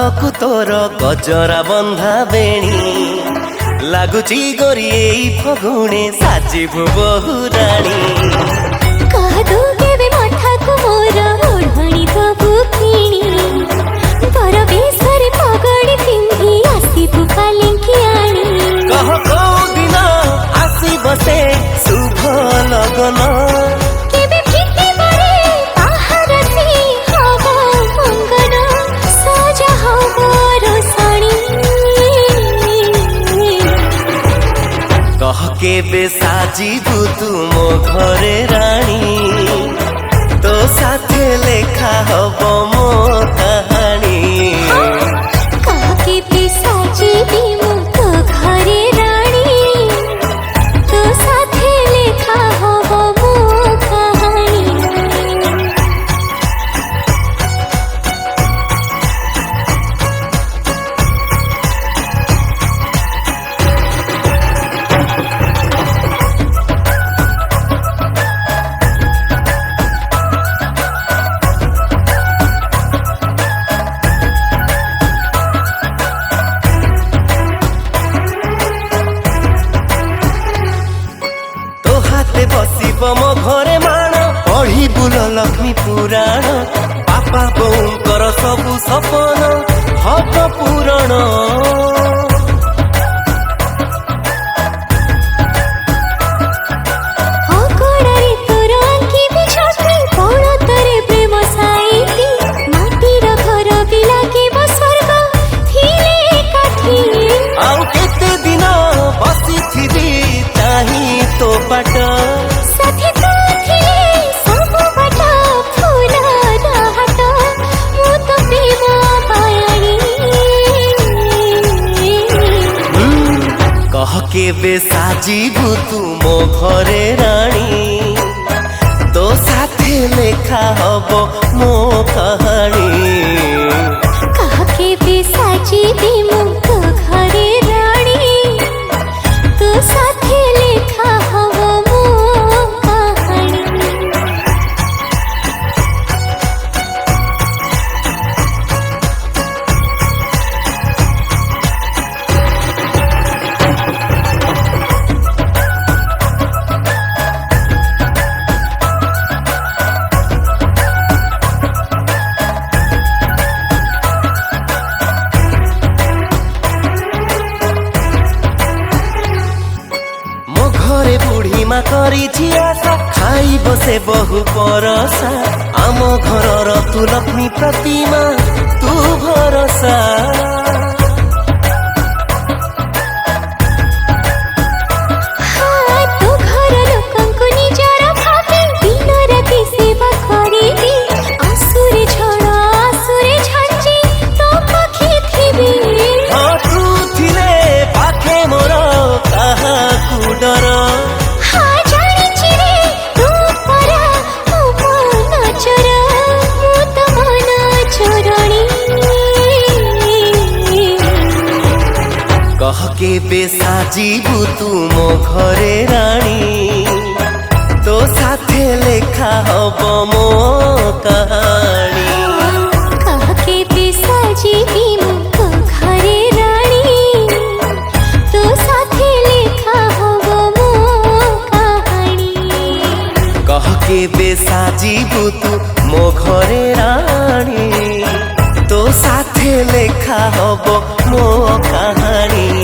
काहकु तोर गजरा बंधा बेणी लगुची गोरी एई फगुणे साजिबु बहुराणी कहदु केबे मठाकु मोर ओढ़णी दबु किणी बर बेसरे पगड़ी पिंधी आसिबु पालिंकी आणी कह को दिन आसी बसे शुभ लगन केबे फिटे बरे बाहर से हवा मंगन सजा हवा रोसणी कह केबे साजिबु तू मो घरे रानी तो साथे लेखा हब मो कहानी कह केबे साजिबी मु तो घरे रानी तो साथे लेखा हब मो कहानी बसिब मो घरे माण पढ़ी बुल लक्ष्मी पुराण बापा बोऊंकर सबु सपन हब पूरण अगड़ारे तोर आंखी छाती कोण तोरे प्रेम साईती माटीर घर भी लागिब स्वर्ग थिले काठी आउ केते दिन बसिथिबी ताही तो बाट साथी तो थिले सब बाट फूल हाट मु तो प्रेम पायाणी कह केबे साजिबु तू मो घरे रानी तो साथे लेखा हब मो कहानी कह केबे साजिबी मु तो घरे रानी तो साथे लेखा हब मो कहानी घरे बुढ़ी मा करी आशा खाई बसे बहु परसा आम घर तू लक्ष्मी प्रतिमा तू भरसा हाँ तो घर लोकंको निजर भावे दिन राति सेवा करिबी आसुरे झड़ आसुरे झंझी तो पाखे थिबी हाँ तू थिले पाखे मोर काहाकु डर हाँ जानिछि रे तू परा मो मन चोर मु तो मन चोरणी कह केबे साजिबु तू मो घरे रानी तो साथे लेखा हब मो कहानी कह केबे साजिबी मु तो घरे रानी तो साथे लेखा हब मो कहानी कह केबे साजिबु तू मो घरे रानी तो साथे लेखा हब मो कहानी।